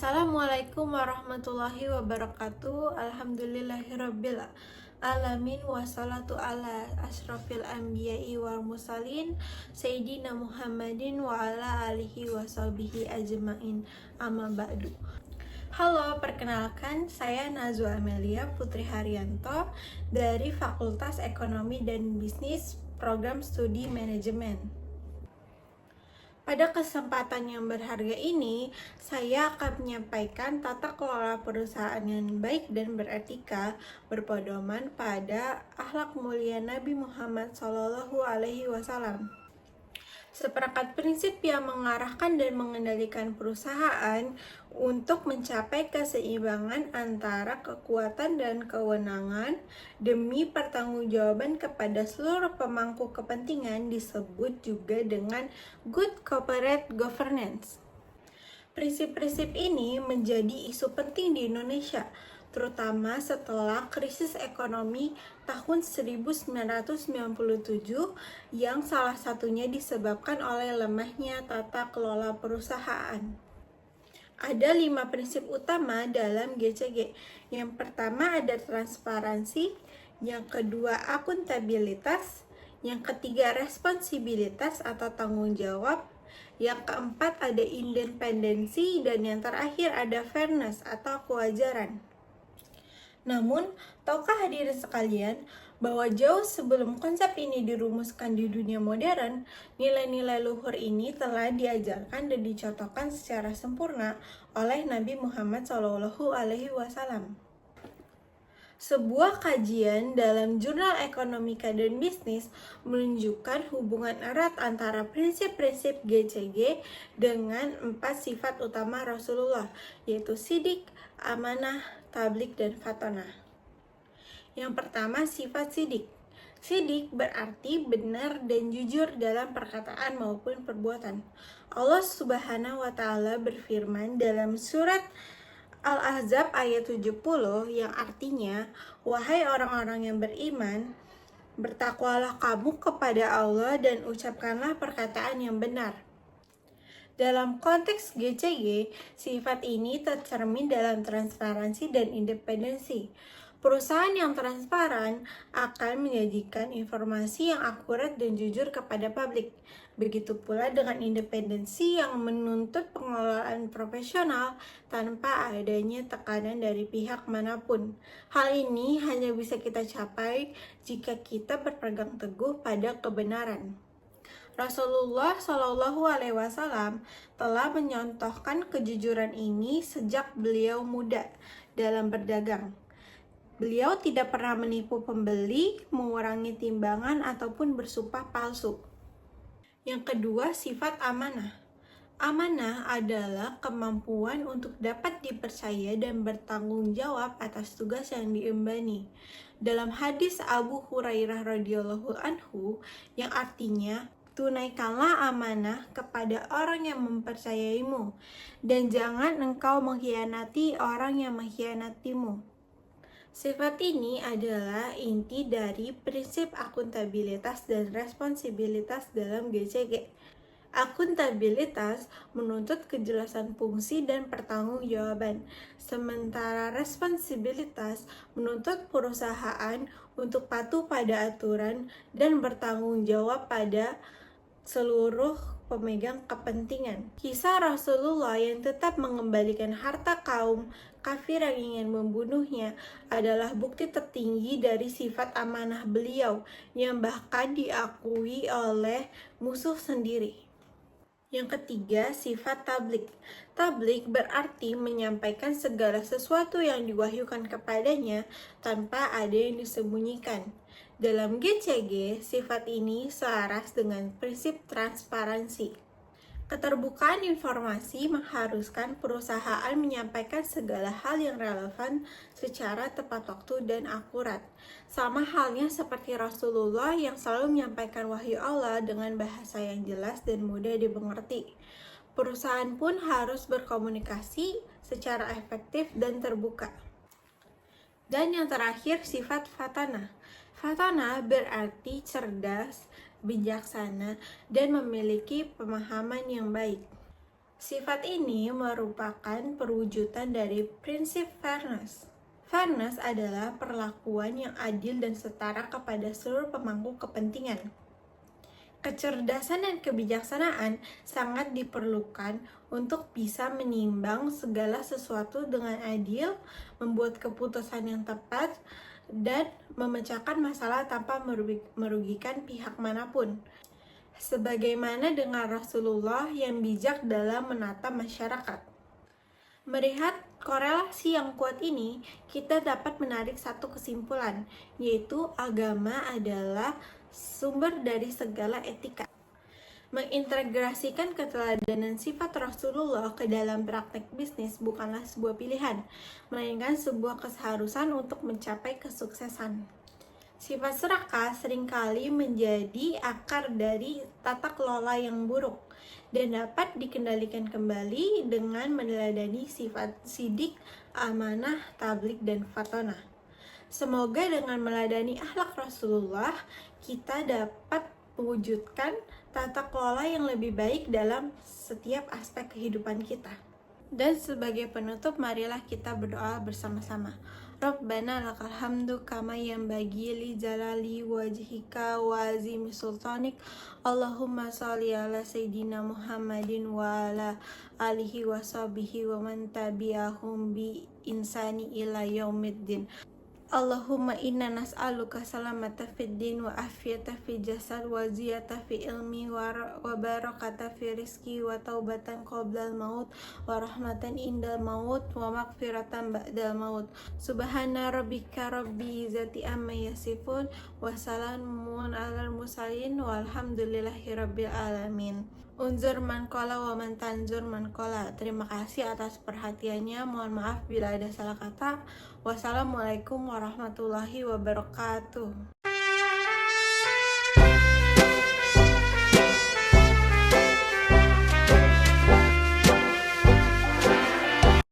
Assalamualaikum warahmatullahi wabarakatuh. Alhamdulillahirabbil alamin wassalatu ala asyrafil anbiya'i wal mursalin sayyidina Muhammadin wa ala alihi washabihi ajmain. Amma ba'du. Halo, perkenalkan saya Nazwa Amelia Putri Haryanto dari Fakultas Ekonomi dan Bisnis Program Studi Manajemen. Pada kesempatan yang berharga ini, saya akan menyampaikan tata kelola perusahaan yang baik dan beretika berpedoman pada akhlak mulia Nabi Muhammad SAW. Seperangkat prinsip yang mengarahkan dan mengendalikan perusahaan untuk mencapai keseimbangan antara kekuatan dan kewenangan demi pertanggungjawaban kepada seluruh pemangku kepentingan disebut juga dengan good corporate governance. Prinsip-prinsip ini menjadi isu penting di Indonesia, terutama setelah krisis ekonomi tahun 1997 yang salah satunya disebabkan oleh lemahnya tata kelola perusahaan. Ada 5 prinsip utama dalam GCG. Yang pertama ada transparansi, yang kedua akuntabilitas, yang ketiga responsibilitas atau tanggung jawab, yang keempat ada independensi, dan yang terakhir ada fairness atau kewajaran. Namun, tahukah hadirin sekalian bahwa jauh sebelum konsep ini dirumuskan di dunia modern, nilai-nilai luhur ini telah diajarkan dan dicontohkan secara sempurna oleh Nabi Muhammad SAW. Sebuah kajian dalam jurnal Ekonomika dan Bisnis menunjukkan hubungan erat antara prinsip-prinsip GCG dengan 4 sifat utama Rasulullah, yaitu sidik, amanah, tablik, dan fatonah. Yang pertama, sifat sidik. Sidik berarti benar dan jujur dalam perkataan maupun perbuatan. Allah Subhanahu wa Ta'ala berfirman dalam surat Al-Ahzab ayat 70 yang artinya, wahai orang-orang yang beriman, bertakwalah kamu kepada Allah dan ucapkanlah perkataan yang benar. Dalam konteks GCG, sifat ini tercermin dalam transparansi dan independensi. Perusahaan yang transparan akan menyajikan informasi yang akurat dan jujur kepada publik. Begitu pula dengan independensi yang menuntut pengelolaan profesional tanpa adanya tekanan dari pihak manapun. Hal ini hanya bisa kita capai jika kita berpegang teguh pada kebenaran. Rasulullah SAW telah menyontohkan kejujuran ini sejak beliau muda dalam berdagang. Beliau tidak pernah menipu pembeli, mengurangi timbangan, ataupun bersumpah palsu. Yang kedua, sifat amanah. Amanah adalah kemampuan untuk dapat dipercaya dan bertanggung jawab atas tugas yang diembani. Dalam hadis Abu Hurairah radhiyallahu anhu yang artinya, tunaikanlah amanah kepada orang yang mempercayaimu dan jangan engkau mengkhianati orang yang mengkhianatimu. Sifat ini adalah inti dari prinsip akuntabilitas dan responsibilitas dalam GCG. Akuntabilitas menuntut kejelasan fungsi dan pertanggungjawaban, sementara responsibilitas menuntut perusahaan untuk patuh pada aturan dan bertanggung jawab pada seluruh pemegang kepentingan. Kisah Rasulullah yang tetap mengembalikan harta kaum kafir yang ingin membunuhnya adalah bukti tertinggi dari sifat amanah beliau yang bahkan diakui oleh musuh sendiri. Yang ketiga, sifat tablik. Tablik berarti menyampaikan segala sesuatu yang diwahyukan kepadanya tanpa ada yang disembunyikan. Dalam GCG, sifat ini selaras dengan prinsip transparansi. Keterbukaan informasi mengharuskan perusahaan menyampaikan segala hal yang relevan secara tepat waktu dan akurat. Sama halnya seperti Rasulullah yang selalu menyampaikan wahyu Allah dengan bahasa yang jelas dan mudah dimengerti. Perusahaan pun harus berkomunikasi secara efektif dan terbuka. Dan yang terakhir, sifat fatanah. Fatanah berarti cerdas, bijaksana, dan memiliki pemahaman yang baik. Sifat ini merupakan perwujudan dari prinsip fairness. Fairness adalah perlakuan yang adil dan setara kepada seluruh pemangku kepentingan. Kecerdasan dan kebijaksanaan sangat diperlukan untuk bisa menimbang segala sesuatu dengan adil, membuat keputusan yang tepat, dan memecahkan masalah tanpa merugikan pihak manapun. Sebagaimana dengan Rasulullah yang bijak dalam menata masyarakat. Melihat korelasi yang kuat ini, kita dapat menarik satu kesimpulan, yaitu agama adalah sumber dari segala etika. Mengintegrasikan keteladanan sifat Rasulullah ke dalam praktek bisnis bukanlah sebuah pilihan, melainkan sebuah keseharusan untuk mencapai kesuksesan. Sifat serakah seringkali menjadi akar dari tata kelola yang buruk dan dapat dikendalikan kembali dengan meneladani sifat sidik, amanah, tablik, dan fatonah. Semoga dengan meladani akhlak Rasulullah, kita dapat mewujudkan tata kelola yang lebih baik dalam setiap aspek kehidupan kita. Dan sebagai penutup, marilah kita berdoa bersama-sama. Rabbana lakal hamdu kama yanbaghi li jalali wajhika wa azimi sultanik. Allahumma sholli ala sayyidina Muhammadin wa ala alihi wa sahbihi wa man tabi'ahum bi insani ila yaumiddin. Allahumma inna nas'aluka salamata fid din wa afiyata fi jasad wa ziyata fi ilmi wa barakata fi rizki wa taubatan qoblal maut wa rahmatan indal maut wa maghfiratan ba'dal maut. Subhana rabbika rabbi izzati amma yasifun wa salamun alal mursalin walhamdulillahi rabbil alamin. Unzur man qala wa man tanzur man qala. Terima kasih atas perhatiannya. Mohon maaf bila ada salah kata. Wassalamualaikum warahmatullahi wabarakatuh.